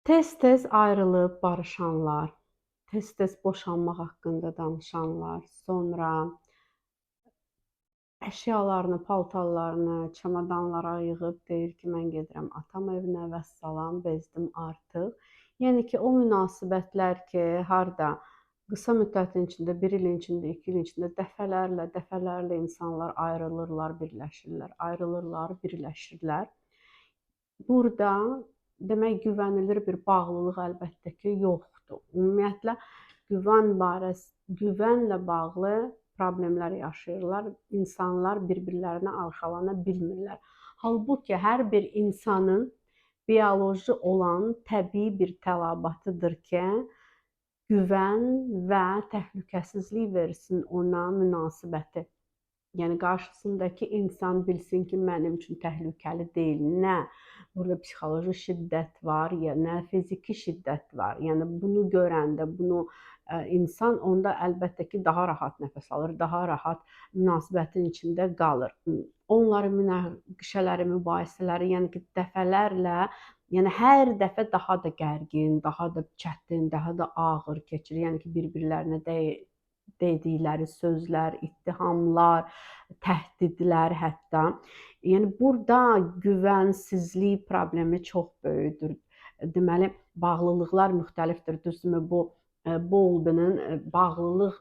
Tez-tez ayrılıb barışanlar, tez-tez boşanmaq haqqında danışanlar, sonra əşyalarını, paltarlarını, çamadanlara yığıb deyir ki, mən gedirəm atam evinə, vəssalam, bezdim artıq. Yəni ki, o münasibətlər ki, harda qısa müddətin içində, 1 ilin içində, 2 ilin içində dəfələrlə insanlar ayrılırlar, birləşirlər, ayrılırlar, birləşirlər. Burada demək güvənilir bir bağlılıq əlbəttə ki, yoxdur. Ümumiyyətlə güvənlə bağlı problemlər yaşayırlar. İnsanlar bir-birlərinə arxalana bilmirlər. Halbuki hər bir insanın bioloji olan təbii bir tələbatıdır ki, güvən və təhlükəsizlik versin ona münasibəti. Yəni qarşısındakı insan bilsin ki, mənim üçün təhlükəli deyil. Nə burada psixoloji şiddət var, ya nə fiziki şiddət var. Yəni bunu görəndə, insan onda əlbəttə ki, daha rahat nəfəs alır, daha rahat münasibətin içində qalır. Onların münaqişələri, mübahisələri, yəni ki, dəfələrlə, yəni hər dəfə daha da gərgin, daha da çətin, daha da ağır keçir. Yəni ki, bir-birlərinə dedikləri sözlər, ittihamlar, təhdidlər hətta. Yəni burada güvənsizlik problemi çox böyükdür. Deməli, bağlılıqlar müxtəlifdir. Düzdürmü? Bu Bowlby'nin bağlılıq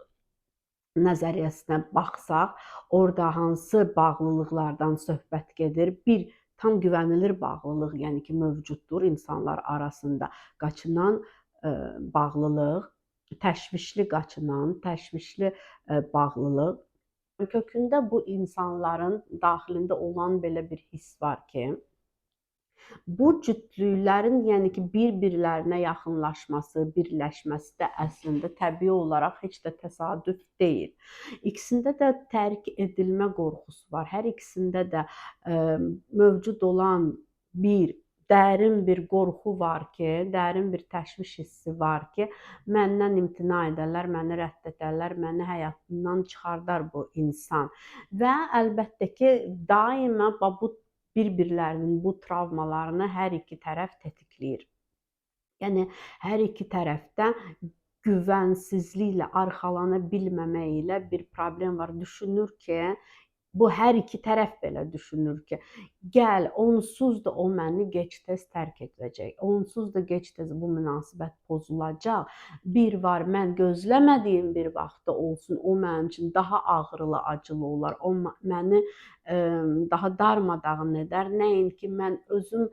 nəzəriyyəsinə baxsaq, orada hansı bağlılıqlardan söhbət gedir? Bir, tam güvənilir bağlılıq, yəni ki, mövcuddur insanlar arasında. Qaçınan bağlılıq, təşvişli qaçınan, təşvişli bağlılıq. Kökündə bu insanların daxilində olan belə bir hiss var ki, bu cütlüklərin, yəni ki, bir-birlərinə yaxınlaşması, birləşməsi də əslində təbii olaraq heç də təsadüf deyil. İkisində də tərk edilmə qorxusu var. Hər ikisində də mövcud olan dərin bir qorxu var ki, dərin bir təşviş hissi var ki, məndən imtina edərlər, məni rədd edərlər, məni həyatından çıxardar bu insan. Və əlbəttə ki, daima bu bir-birlərinin bu travmalarını hər iki tərəf tetikləyir. Yəni hər iki tərəfdə güvənsizliklə, arxalana bilməmək ilə bir problem var. Düşünür ki, bu hər iki tərəf belə düşünür ki, gəl, onsuz da o məni gec-tez tərk edəcək. Onsuz da gec-tez bu münasibət pozulacaq. Bir var, mən gözləmədiyim bir vaxtda olsun, o mənim üçün daha ağrılı, acılı olar. O məni daha darmadağın edər. Nəinki mən özüm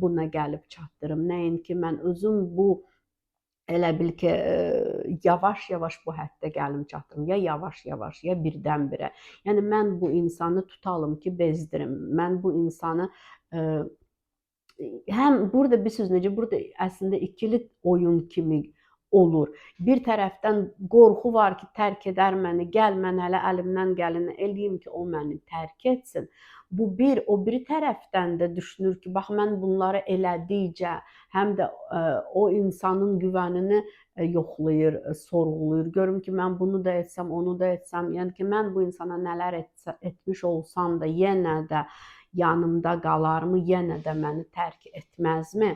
buna gəlib çatdırım, nəinki mən özüm elə bil ki, yavaş-yavaş bu həddə gəlim çatdırım, ya yavaş-yavaş, ya birdən-birə. Yəni mən bu insanı tutalım ki, bezdirim. Mən bu insanı həm burada bilirsiniz necə, burada əslində ikili oyun kimi olur. Bir tərəfdən qorxu var ki, tərk edər məni, gəl mən hələ əlimdən gələni eləyim ki, o məni tərk etsin. Bu bir, o biri tərəfdən də düşünür ki, bax mən bunları elədikcə həm də o insanın güvənini yoxlayır, sorğulayır. Görüm ki, mən bunu da etsəm, onu da etsəm, yəni ki, mən bu insana nələr etmiş olsam da yenə də yanımda qalarmı, yenə də məni tərk etməzmi?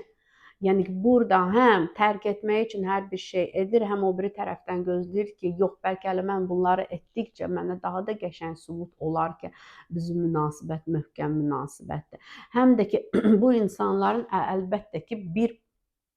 Yəni ki, burada həm tərk etmək üçün hər bir şey edir, həm o biri tərəfdən gözləyir ki, yox, bəlkə hələ mən bunları etdikcə mənə daha da qəşəng sübut olar ki, bizim münasibət möhkəm münasibətdir. Həm də ki, bu insanların əlbəttə ki,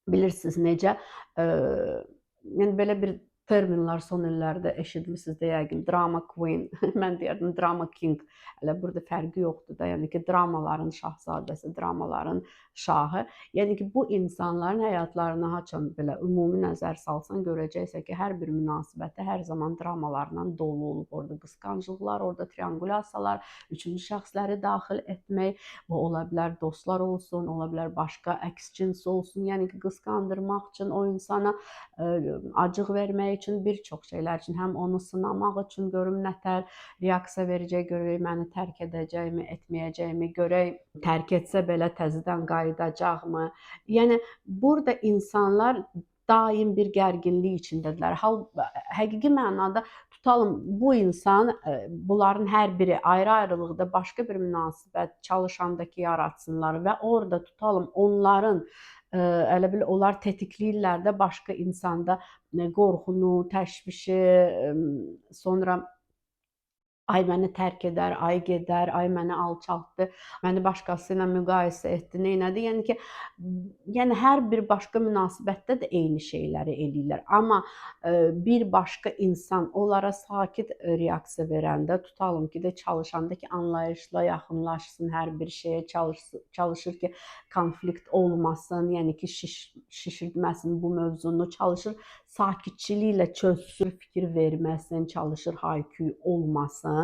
bilirsiniz necə, yəni belə bir terminlər son illərdə eşitmisiniz də yəqin, drama queen, mən deyərdim drama king, hələ burada fərqi yoxdur da, yəni ki, dramaların şahzadəsi, dramaların şahı. Yəni ki, bu insanların həyatlarına haçan belə ümumi nəzər salsan, görəcəksə ki, hər bir münasibətdə hər zaman dramalarla dolu olub. Orada qısqanclıqlar, orada triangulyasiyalar, üçüncü şəxsləri daxil etmək, bu ola bilər dostlar olsun, ola bilər başqa əks cins olsun, yəni ki, qısqandırmaq üçün, o insana acıq vermək üçün, bir çox şeylər üçün, həm onu sınamaq üçün, görüm nətər reaksiya verəcək, görək məni tərk edəcəkmi, etməyəcəkmi, görək tərk etsə belə təzədən qayıdacaqmı? Yəni burada insanlar daim bir gərginlik içindədirlər. Həqiqi mənada tutalım bu insan, bunların hər biri ayrı-ayrılıqda başqa bir münasibət çalışandakı yaratsınlar və orada tutalım onların elə bil onlar tetikləyirlər də başqa insanda qorxunu, təşvişi, sonra ay məni tərk edər, ay gedər, ay məni alçaltdı, məni başqası ilə müqayisə etdi, neynədi? Yəni ki, yəni hər bir başqa münasibətdə də eyni şeyləri eləyirlər. Amma bir başqa insan onlara sakit reaksiya verəndə, tutalım ki, də çalışanda ki, anlayışla yaxınlaşsın hər bir şeyə, çalışır ki, konflikt olmasın, yəni ki, şişirtməsin bu mövzunu, çalışır sakitçiliklə çözsün, fikir verməsin, çalışır hay-küy olmasın,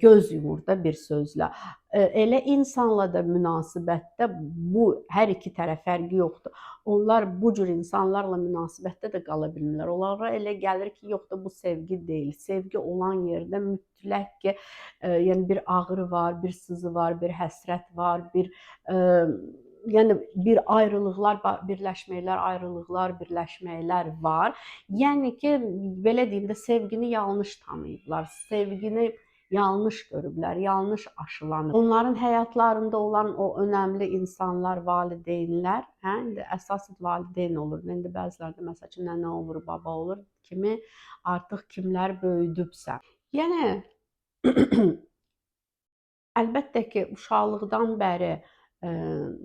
göz yumur da bir sözlə. Elə insanla da münasibətdə bu hər iki tərəf fərqi yoxdur. Onlar bu cür insanlarla münasibətdə də qala bilmirlər. Onlara elə gəlir ki, yox da bu sevgi deyil. Sevgi olan yerdə mütləq ki, yəni bir ağrı var, bir sızı var, bir həsrət var, yəni bir ayrılıqlar, birləşməklər, ayrılıqlar, birləşməklər var. Yəni ki, belə deyim də, sevgini yanlış tanıyıblar, sevgini yanlış görüblər, yanlış aşılanıb. Onların həyatlarında olan o önəmli insanlar, valideynlər, indi əsas valideyn olur. İndi bəzilərdə məsəl üçün nənə olur, baba olur kimi artıq kimlər böyüdübsə. Yəni əlbəttə ki, uşaqlıqdan bəri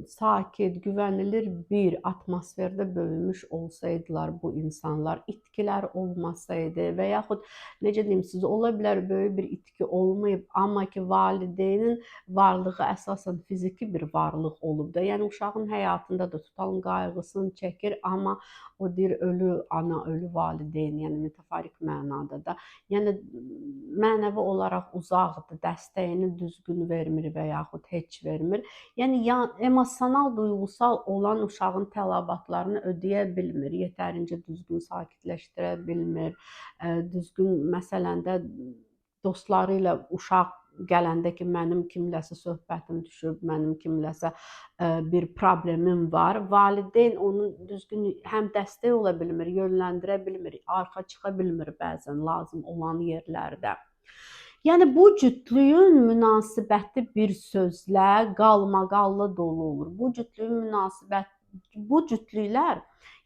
sakit, güvənilir bir atmosferdə böyümüş olsaydılar bu insanlar, itkilər olmasaydı və yaxud necə deyim sizə, ola bilər böyük bir itki olmayıb, amma ki, valideynin varlığı əsasən fiziki bir varlıq olub da, yəni uşağın həyatında da tutalım qayğısını çəkir, amma o deyir ölü ana, ölü valideyn, yəni metaforik mənada da, yəni mənəvi olaraq uzaqdır, dəstəyini düzgün vermir və yaxud heç vermir. Yəni emosional, duyğusal olan uşağın tələbatlarını ödəyə bilmir, yetərincə düzgün sakitləşdirə bilmir, düzgün məsələn də dostları ilə uşaq gələndə ki, mənim kimləsə söhbətim düşüb, mənim kimləsə bir problemim var, valideyn onu düzgün həm dəstək ola bilmir, yönləndirə bilmir, arxa çıxa bilmir bəzən lazım olan yerlərdə. Yəni bu cütlüyün münasibəti bir sözlə qalmaqallı dolu olur. Bu cütlüklər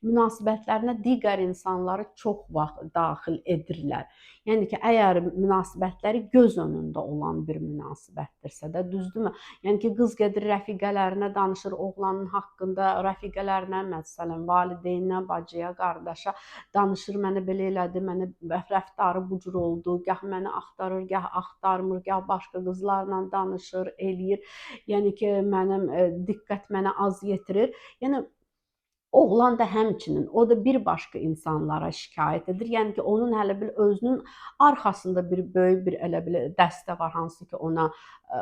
münasibətlərinə digər insanları çox vaxt daxil edirlər. Yəni ki, əgər münasibətləri göz önündə olan bir münasibətdirsə də, düzdürmü? Yəni ki, qız gedir rəfiqələrinə danışır oğlanın haqqında, rəfiqələrinə, məsələn, valideyninə, bacıya, qardaşa danışır, mənə belə elədi, mənə rəftarı bu cür oldu, gah məni axtarır, gah axtarmır, gah başqa qızlarla danışır, eləyir. Yəni ki, mənim diqqət mənə az yetirir. Yəni oğlan da həmçinin, o da bir başqa insanlara şikayət edir. Yəni ki, onun hələ bil özünün arxasında bir böyük bir elə bil dəstə var, hansı ki, ona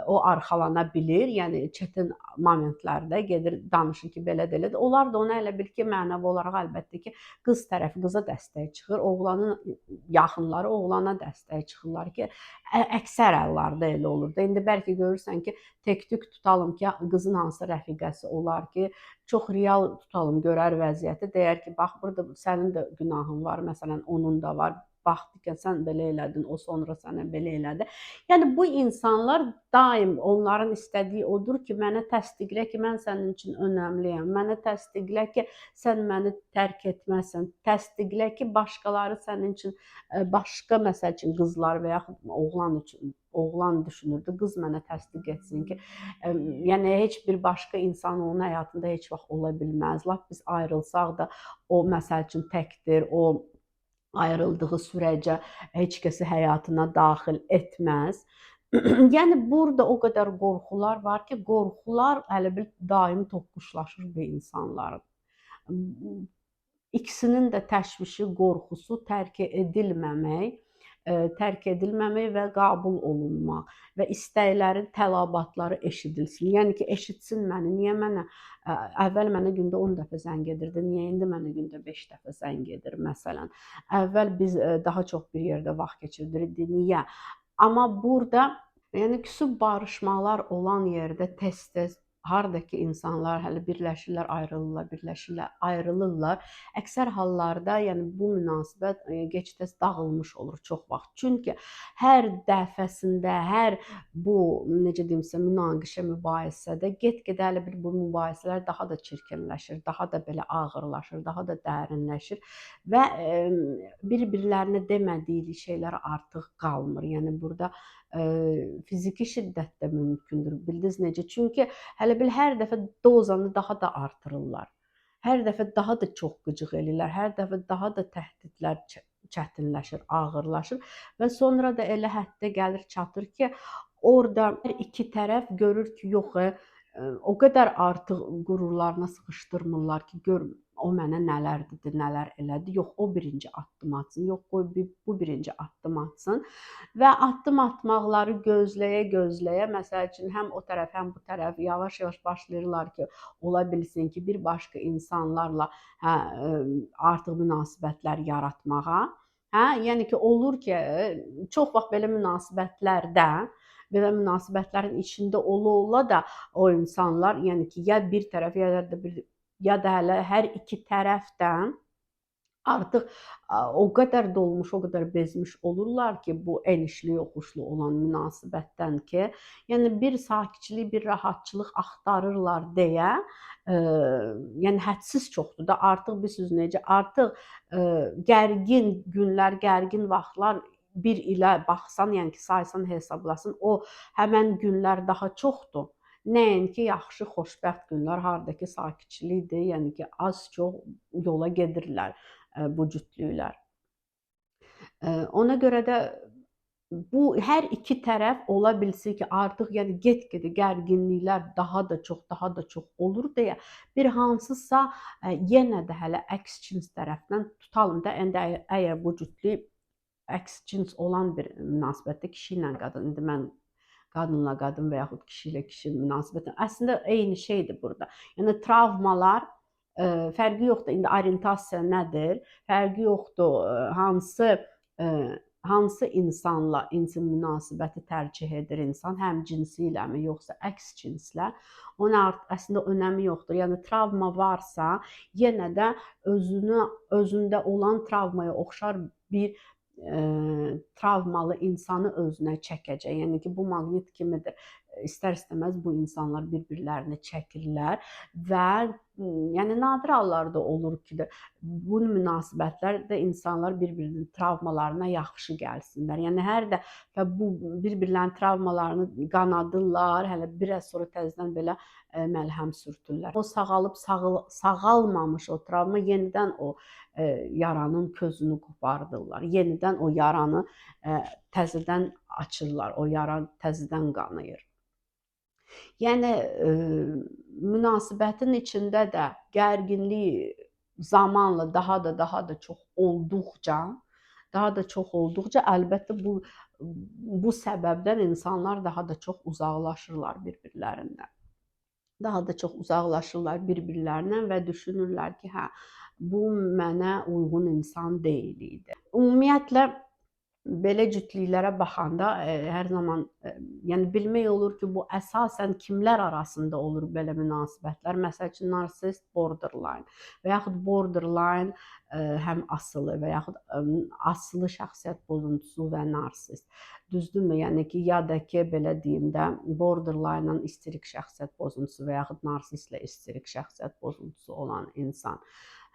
o arxalana bilir. Yəni çətin momentlərdə gedir, danışır ki, belə də elədir. Onlar da ona elə bil ki, mənəvi olaraq əlbəttə ki, qız tərəfi qıza dəstək çıxır, oğlanın yaxınları oğlana dəstək çıxırlar ki, əksər hallarda elə olur da. İndi bəlkə görürsən ki, tek-tük tutalım ki, qızın hansı rəfiqəsi olar ki, çox real tutalım, görər vəziyyəti, deyər ki, bax, burada sənin də günahın var, məsələn, onun da var, baxdı ki, sən belə elədin, o sonra sənə belə elədi. Yəni, bu insanlar daim onların istədiyi odur ki, mənə təsdiqlə ki, mən sənin üçün önəmliyəm, mənə təsdiqlə ki, sən məni tərk etməzsən, təsdiqlə ki, başqaları sənin üçün, başqa, məsəl üçün, qızlar və yaxud oğlan üçün, oğlan düşünürdü, qız mənə təsdiq etsin ki, yəni heç bir başqa insan onun həyatında heç vaxt ola bilməz. Lap biz ayrılsaq da o, məsəl üçün, təkdir, o ayrıldığı sürəcə heç kəsi həyatına daxil etməz. Yəni burada o qədər qorxular var ki, qorxular hələ bir daim toqquşlaşır bu insanların. İkisinin də təşvişi, qorxusu tərk edilməmək və qəbul olunmaq və istəklərin, tələbatları eşidilsin. Yəni ki, eşitsin məni. Niyə mənə əvvəl mənə gündə 10 dəfə zəng edirdi, niyə indi mənə gündə 5 dəfə zəng edir, məsələn. Əvvəl biz daha çox bir yerdə vaxt keçirdirdik, niyə? Amma burada yəni küsüb barışmalar olan yerdə tez-tez hardakı insanlar hələ birləşirlər, ayrılırlar, birləşirlər, ayrılırlar. Əksər hallarda, yəni bu münasibət gec-tez dağılmış olur çox vaxt. Çünki hər dəfəsində, hər bu necə deyim sizə münaqişə, mübahisədə get-gedə hələ bir bu mübahisələr daha da çirkinləşir, daha da belə ağırlaşır, daha da dərinləşir və bir-birlərinə demədiyi şeylər artıq qalmır. Yəni burada fiziki şiddət də mümkündür. Bildiniz necə? Çünki hələ bil hər dəfə dozanı daha da artırırlar. Hər dəfə daha da çox qıcıq eləyirlər. Hər dəfə daha da təhdidlər çətinləşir, ağırlaşır və sonra da elə həddə gəlir, çatır ki, orada hər iki tərəf görür ki, yox, o qədər artıq qürurlarına sıxışdırmırlar ki, gör o mənə nələr dedi, nələr elədi. Yox, o birinci addım atsın. Yox, qoy bu birinci addım atsın. Və addım atmaqları gözləyə-gözləyə, məsəl üçün, həm o tərəf, həm bu tərəf yavaş-yavaş başlayırlar ki, ola bilsin ki, bir başqa insanlarla artıq münasibətlər yaratmağa. Yəni ki, olur ki, çox vaxt belə münasibətlərin içində ola-ola da o insanlar, yəni ki, ya bir tərəf, ya da hələ hər iki tərəfdən artıq o qədər dolmuş, o qədər bezmiş olurlar ki, bu enişli yoxuşlu olan münasibətdən ki, yəni bir sakitçilik, bir rahatçılıq axtarırlar deyə, yəni hədsiz çoxdur da. Artıq bilirsiniz necə, artıq gərgin günlər, gərgin vaxtlar bir ilə baxsan, yəni ki, saysan, hesablasan, o həmən günlər daha çoxdur. Nəinki yaxşı, xoşbəxt günlər, hardakı sakitçilikdir, yəni ki, az-çox yola gedirlər bu cütlüklər. Ona görə də bu hər iki tərəf ola bilsin ki, artıq yəni get-gedə gərginliklər daha da çox olur deyə bir hansısa yenə də hələ əks cins tərəfdən tutalım da, indi əgər bu cütlük əks cins olan bir münasibətdə kişi ilə qadın, indi mən qadınla qadın və yaxud kişi ilə kişi münasibəti əslində eyni şeydir burada. Yəni travmalar fərqi yoxdur. İndi orientasiya nədir? Fərqi yoxdur. Hansı insanla intim münasibəti tərcih edir insan, həm cinsi iləmi, yoxsa əks cinslə? Onun əslində önəmi yoxdur. Yəni travma varsa, yenə də özündə olan travmaya oxşar bir travmalı insanı özünə çəkəcək. Yəni ki, bu maqnit kimidir. İstər-istəməz bu insanlar bir-birlərini çəkirlər və yəni nadir hallarda olur ki, bu münasibətlərdə insanlar bir-birinin travmalarına yaxşı gəlsinlər. Yəni hər dəfə bu bir-birlərinin travmalarını qanadırlar, hələ bir az sonra təzədən belə məlhəm sürtürlər. O sağalıb sağalmamış o travma yenidən o yaranın közünü qopardırlar. Yenidən o yaranı təzədən açırlar. O yara təzədən qanayır. Yəni münasibətin içində də gərginlik zamanla daha da çox olduqca əlbəttə bu səbəbdən insanlar daha da çox uzaqlaşırlar bir-birlərindən. Daha da çox uzaqlaşırlar bir-birlərindən və düşünürlər ki, hə, bu mənə uyğun insan deyil idi. Ümumiyyətlə belə cütlüklərə baxanda hər zaman yəni bilmək olur ki, bu əsasən kimlər arasında olur belə münasibətlər? Məsəl üçün narsist, borderline və yaxud borderline həm asılı və yaxud asılı şəxsiyyət pozuntusu və narsist. Düzdürmü? Yəni ki, ya da ki, belə deyim də, borderline ilə isterik şəxsiyyət pozuntusu və yaxud narsistlə isterik şəxsiyyət pozuntusu olan insan.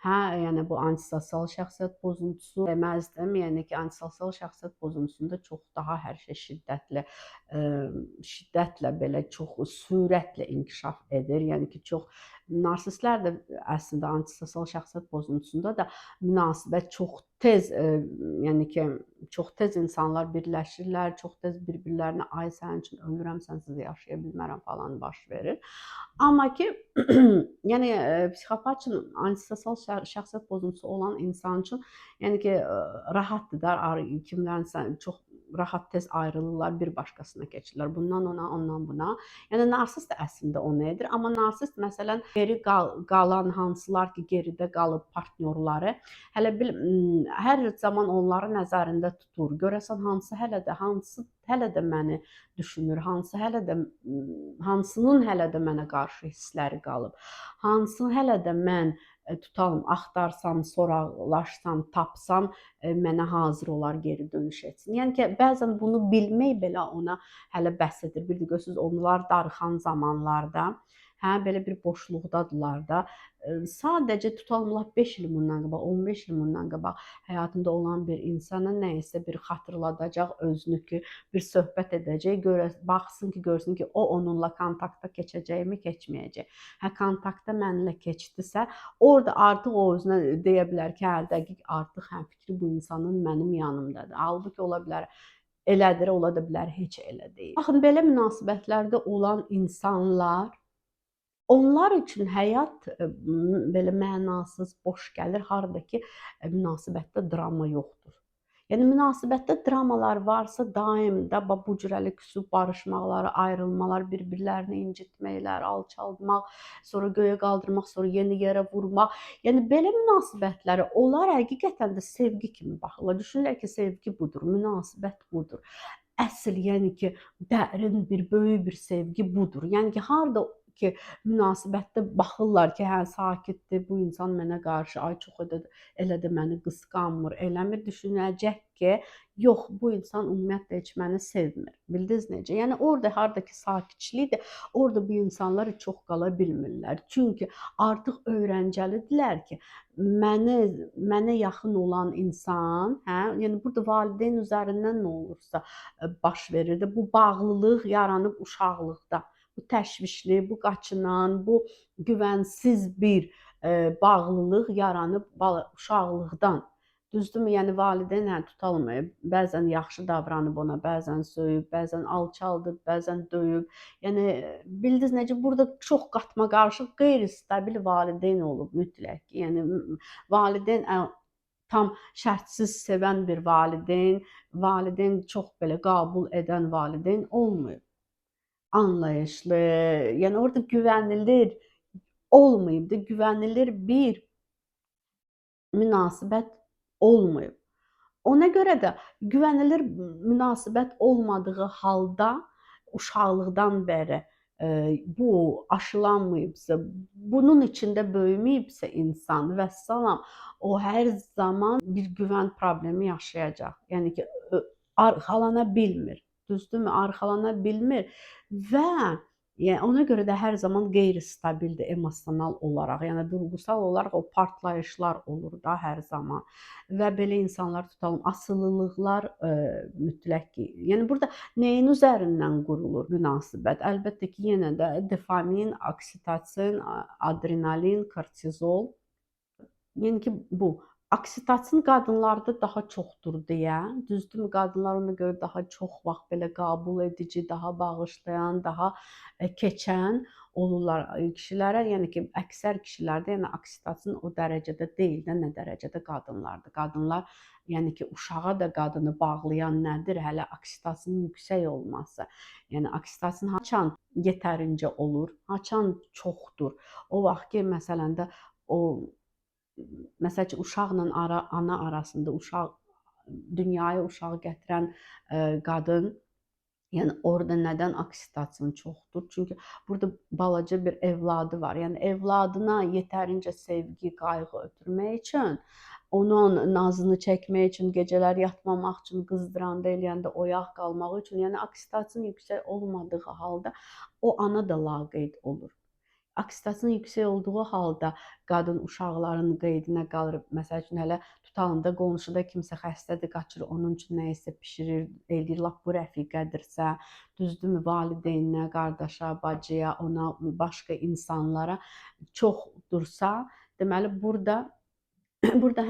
Yəni bu antisosial şəxsiyyət pozuntusu deməzdim. Yəni ki, antisosial şəxsiyyət pozuntusunda çox daha hər şey şiddətlə belə çox sürətlə inkişaf edir. Yəni ki, çox narsistlər də əslində antisosial şəxsiyyət pozuntusunda da münasibət çox tez, yəni ki, çox tez insanlar birləşirlər, çox tez bir-birlərinə ay sənin üçün ölürəm, sənsiz yaşaya bilmərəm falan baş verir. Amma ki, yəni psixopat üçün, antisosial şəxsiyyət pozuntusu olan insan üçün, yəni ki, rahatdır da, kimlərinsə çox rahat tez ayrılırlar, bir başqasına keçirlər. Bundan ona, ondan buna. Yəni narsist də əslində onu edir, amma narsist məsələn geri qalan hansılar ki, geridə qalıb partnyorları, hər zaman onları nəzərində tutur. Görəsən hansı hələ də məni düşünür, hansının hələ də mənə qarşı hissləri qalıb, hansı hələ də mən tutalım, axtarsam, soralaşsam, tapsam, mənə hazır olar geri dönüş etsin. Yəni ki, bəzən bunu bilmək belə ona hələ bəs edir. Bir də görürsünüz, onlar darıxan zamanlarda, belə bir boşluqdadırlar da, sadəcə tutalım, 5 il bundan qabaq, 15 il bundan qabaq həyatında olan bir insana nəyisə bir xatırladacaq özünü ki, bir söhbət edəcək, baxsın ki, görsün ki, o onunla kontakta keçəcəkmi, keçməyəcək. Kontaktda mənimlə keçdisə, orada artıq o özünə deyə bilər ki, dəqiq artıq həmfikri bu insanın mənim yanımdadır. Halbuki ola bilər elədir, ola da bilər heç elə deyil. Baxın, belə münasibətlərdə olan insanlar, onlar üçün həyat belə mənasız, boş gəlir. Harda ki, münasibətdə drama yoxdur. Yəni münasibətdə dramalar varsa, daim də bu cür küsüb barışmaqlar, ayrılmalar, bir-birlərini incitməklər, alçaltmaq, sonra göyə qaldırmaq, sonra yeni yerə vurmaq. Yəni belə münasibətləri onlar həqiqətən də sevgi kimi baxırlar. Düşünürlər ki, sevgi budur, münasibət budur. Əsl, yəni ki, dərin bir, böyük bir sevgi budur. Yəni ki, harda ki, münasibətdə baxırlar ki, hə, sakitdir, bu insan mənə qarşı, ay çox elə də məni qısqanmır, eləmir, düşünəcək ki, yox, bu insan ümumiyyətlə heç məni sevmir. Bildiniz necə? Yəni orada hardakı sakitçilikdir, orada bu insanlar çox qala bilmirlər. Çünki artıq öyrəncəlidirlər ki, mənə yaxın olan insan, yəni burada valideyn üzərindən nə olursa baş verir. Bu bağlılıq yaranıb uşaqlıqda. Bu təşvişli, bu qaçınan, bu güvənsiz bir bağlılıq yaranıb uşaqlıqdan. Düzdürmü? Yəni valideyn tutalım, bəzən yaxşı davranıb ona, bəzən söyüb, bəzən alçaldıb, bəzən döyüb. Yəni bildiniz necə? Burada çox qatma qarışıq, qeyri-stabil valideyn olub mütləq. Yəni valideyn tam şərtsiz sevən bir valideyn çox belə qəbul edən valideyn olmayıb. Anlayışlı, yəni orada güvənilir olmayıb da, güvənilir bir münasibət olmayıb. Ona görə də güvənilir münasibət olmadığı halda uşaqlıqdan bəri bu aşılanmayıbsa, bunun içində böyüməyibsə insan, vəssalam, o hər zaman bir güvən problemi yaşayacaq. Yəni ki, arxalana bilmir. Düzdürmü? Arxalana bilmir və ona görə də hər zaman qeyri-stabildir emosional olaraq. Yəni durğusal olaraq o partlayışlar olur da hər zaman. Və belə insanlar tutalım, asılılıqlar mütləq ki, yəni burada nəyin üzərindən qurulur münasibət? Əlbəttə ki, yenə də dopamin, oksitosin, adrenalin, kortizol. Yəni ki, bu oksitosin qadınlarda daha çoxdur deyə, düzdürmü? Qadınlar ona görə daha çox vaxt belə qəbul edici, daha bağışlayan, daha keçən olurlar kişilərə. Yəni ki, əksər kişilərdə yəni oksitosin o dərəcədə deyil də, nə dərəcədə qadınlardır. Qadınlar, yəni ki, uşağa da qadını bağlayan nədir? Hələ oksitosinin yüksək olması. Yəni oksitosin haçan yetərincə olur, haçan çoxdur. O vaxt ki, məsələn də məsəl üçün uşaqla ana arasında dünyaya uşağı gətirən qadın, yəni orada nədən oksitosin çoxdur? Çünki burada balaca bir evladı var. Yəni evladına yetərincə sevgi, qayğı ötürmək üçün, onun nazını çəkmək üçün, gecələr yatmamaq üçün, qızdıranda, eləyəndə oyaq qalmaq üçün, yəni oksitosin yüksək olmadığı halda o ana da laqeyd olur. Oksitosin yüksək olduğu halda qadın uşaqların qeydinə qalır. Məsəl üçün, hələ tutalım da qonşuda kimsə xəstədir, qaçır, onun üçün nəyisə bişirir, eləyir, lap bu rəfiqədirsə, düzdürmü, valideyninə, qardaşa, bacıya, ona, başqa insanlara çoxdursa, deməli, burada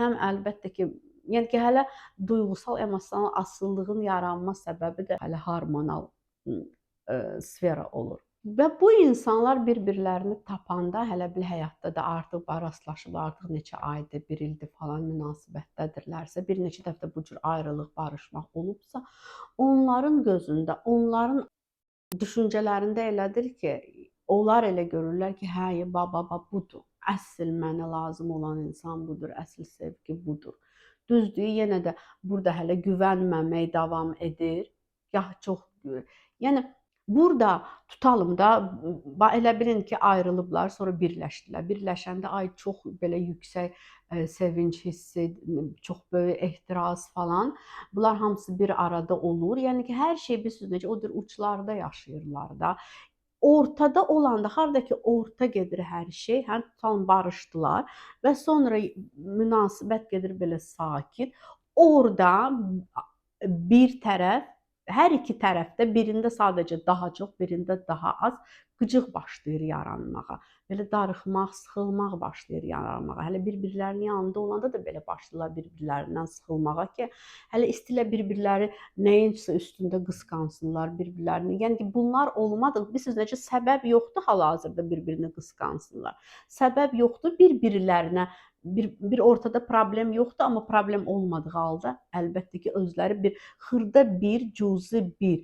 həm əlbəttə ki, yəni ki, hələ duyğusal, emosional asıllığın yaranma səbəbi də hələ hormonal sfera olur. Və bu insanlar bir-birlərini tapanda, hələ bil həyatda da artıq rastlaşıblar, artıq neçə aydır, 1 ildir falan münasibətdədirlərsə, bir neçə dəfə bu cür ayrılıq, barışmaq olubsa, onların gözündə, onların düşüncələrində elədir ki, onlar elə görürlər ki, hə, baba, budur. Əsl mənə lazım olan insan budur, əsl sevgi budur. Düzdür, yenə də burada hələ güvənməmək davam edir. Gah çox, yəni burada tutalım da, elə bilin ki, ayrılıblar, sonra birləşdilər. Birləşəndə ay çox belə yüksək sevinç hissi, çox böyük ehtiras falan. Bunlar hamısı bir arada olur. Yəni ki, hər şey bir sözlə o cür uçlarda yaşayırlar da. Ortada olanda, harda ki orta gedir hər şey, hə, tutalım barışdılar və sonra münasibət gedir belə sakit. Orada bir tərəf, hər iki tərəfdə birində sadəcə daha çox, birində daha az qıcıq başlayır yaranmağa. Belə darıxmaq, sıxılmaq başlayır yaranmağa. Hələ bir-birlərinin yanında olanda da belə başlayırlar bir-birlərindən sıxılmağa ki, hələ istəyirlər bir-birləri nəyinsə üstündə qısqansınlar bir-birlərini. Yəni ki, bunlar olmadı. Bilirsiniz necə səbəb yoxdur hal-hazırda bir-birini qısqansınlar. Səbəb yoxdur bir-birlərinə bir ortada problem yoxdur, amma problem olmadığı halda əlbəttə ki, özləri bir xırda bir, cüzi bir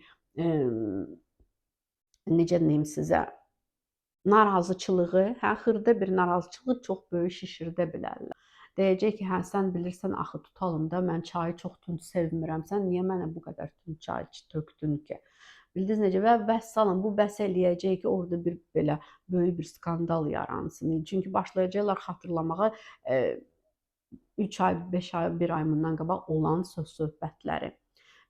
necə deyim sizə, narazıçılığı, hə, xırda bir narazıçılığı çox böyük şişirdə bilərlər. Deyəcək ki, hə, sən bilirsən, axı tutalım da, mən çayı çox tünd sevmirəm, sən niyə mənə bu qədər tünd çay tökdün ki? Bildiniz necə? Və vəssalam, bu bəs eləyəcək ki, orada bir belə böyük bir skandal yaransın. Çünki başlayacaqlar xatırlamağa 3 ay, 5 ay, 1 ay bundan qabaq olan söz-söhbətləri.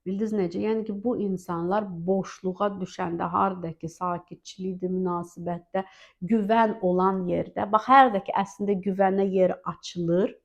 Bildiniz necə? Yəni ki, bu insanlar boşluğa düşəndə, harda ki, sakitçilikdir, münasibətdə, güvən olan yerdə, bax, harda ki, əslində güvənə yer açılır,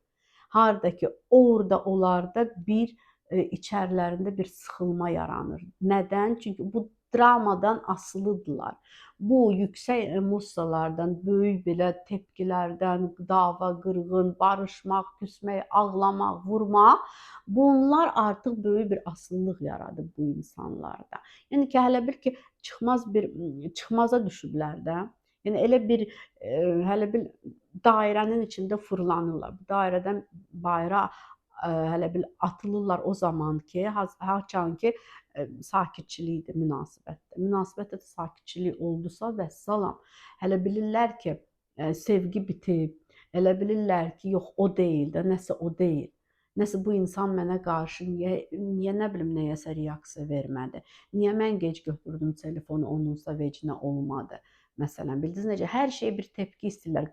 harda ki, orada onlarda bir içərilərində bir sıxılma yaranır. Nədən? Çünki bu dramadan asılıdırlar. Bu yüksək emosiyalardan, böyük belə tepkilərdən, dava, qırğın, barışmaq, küsmək, ağlamaq, vurmaq, bunlar artıq böyük bir asılılıq yaradır bu insanlarda. Yəni ki, hələ bil ki, çıxmaza düşüblər də. Yəni elə bir hələ bil dairənin içində fırlanırlar. Bu dairədən bayıra hələ bil atılırlar o zaman ki, haçan ki, sakitçilikdir münasibətdə. Münasibətdə də sakitçilik oldusa vəssalam. Hələ bilirlər ki, sevgi bitib. Elə bilirlər ki, yox o deyil də, nəsə o deyil. Nəsə bu insan mənə qarşı niyə nə bilim nəyəsə reaksiya vermədi? Niyə mən gec götürdüm telefonu, onunsa vecinə olmadı? Məsələn, bildiniz necə? Hər şeyə bir tepki istəyirlər.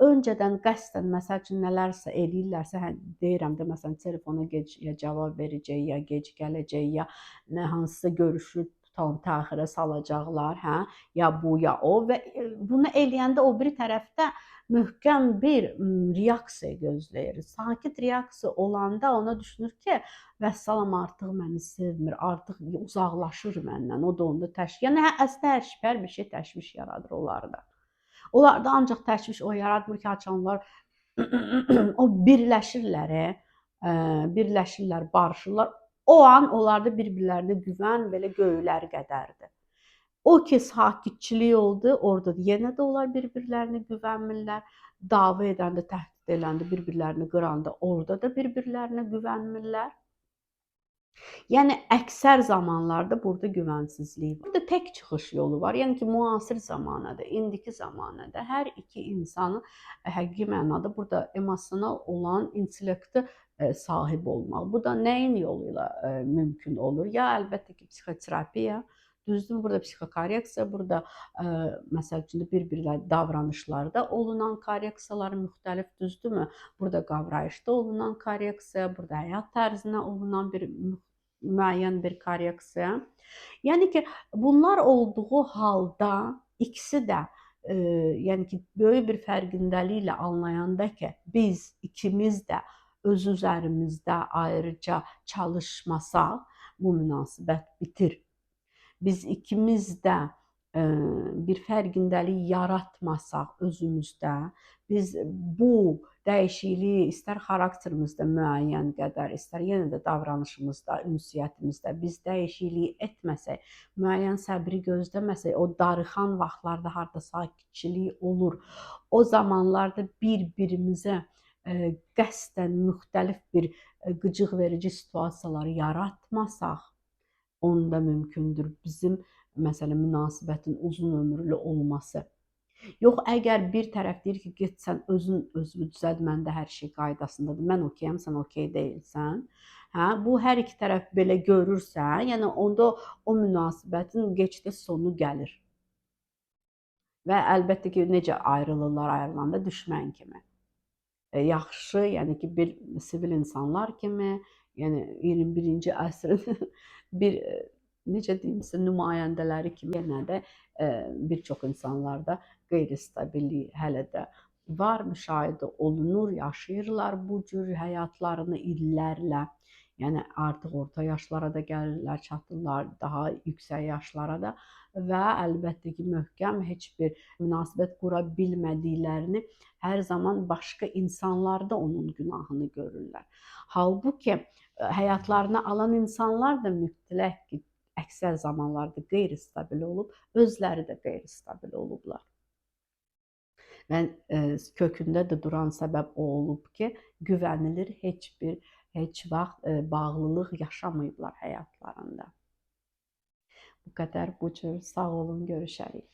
Öncədən qəsdən məsəl üçün nələrsə eləyirlərsə, hə, deyirəm də, məsələn, telefona gec ya cavab verəcək, ya gec gələcək, ya nə hansısa görüşü tutalım təxirə salacaqlar, hə, ya bu, ya o və bunu eləyəndə o biri tərəfdə möhkəm bir reaksiya gözləyir. Sakit reaksiya olanda ona düşünür ki, vəssalam artıq məni sevmir, artıq uzaqlaşır məndən, o da onda təşviş. Yəni əslində hər bir şey təşviş yaradır onlarda. Onlarda ancaq təşviş o yaratmır ki, açanlar o birləşirlər, barışırlar. O an onlarda bir-birlərinə güvən belə göylər qədərdir. O ki sakitçilik oldu, orada yenə də onlar bir-birlərinə güvənmirlər. Dava edəndə, təhdid edəndə, bir-birlərini qıranda orada da bir-birlərinə güvənmirlər. Yəni əksər zamanlarda burada güvənsizlik var. Burada tək çıxış yolu var. Yəni ki, müasir zamanədə, indiki zamanədə hər iki insanın həqiqi mənada burada emosional olan intellekti sahib olmaq. Bu da nəyin yolu ilə mümkün olur? Ya əlbəttə ki, psixoterapiya, düzdür, burada psixokorreksiya, burada məsəl üçün bir-birlə davranışlarda olunan korreksiyalar müxtəlif, düzdürmü? Burada qavrayışda olunan korreksiya, burada həyat tərzinə olunan bir müəyyən bir korreksiya. Yəni ki, bunlar olduğu halda ikisi də yəni ki, böyük bir fərqindəliklə anlayanda ki, biz ikimiz də öz üzərimizdə ayrıca çalışmasaq, bu münasibət bitir. Biz ikimiz də bir fərqindəlik yaratmasaq özümüzdə, biz bu dəyişikliyi istər xarakterimizdə müəyyən qədər, istər yenə də davranışımızda, ünsiyyətimizdə biz dəyişikliyi etməsək, müəyyən səbri gözləməsək, o darıxan vaxtlarda harda sakitçilik olur, o zamanlarda bir-birimizə qəsdən müxtəlif bir qıcıq verici situasiyalar yaratmasaq, onda mümkündür bizim məsələn münasibətin uzun ömürlü olması. Yox, əgər bir tərəf deyir ki, get sən özünü düzəld, məndə hər şey qaydasındadır, mən okeyəm, sən okey deyilsən. Hə, bu hər iki tərəf belə görürsə, yəni onda o münasibətin gec-tez sonu gəlir. Və əlbəttə ki, necə ayrılırlar, ayrılanda düşmən kimi. Yaxşı, yəni ki, bir sivil insanlar kimi, yəni 21-ci əsrin bir necə deyim sizə nümayəndələri kimi yenə də bir çox insanlarda qeyri-stabillik hələ də var, müşahidə olunur, yaşayırlar bu cür həyatlarını illərlə. Yəni artıq orta yaşlara da gəlirlər, çatırlar, daha yüksək yaşlara da və əlbəttə ki, möhkəm heç bir münasibət qura bilmədiklərini hər zaman başqa insanlarda onun günahını görürlər. Halbuki həyatlarına alan insanlar da mütləq ki, əksər zamanlarda qeyri-stabil olub, özləri də qeyri-stabil olublar. Və kökündə də duran səbəb o olub ki, güvənilir heç vaxt bağlılıq yaşamayıblar həyatlarında. Bu qədər bu cür. Sağ olun, görüşərik.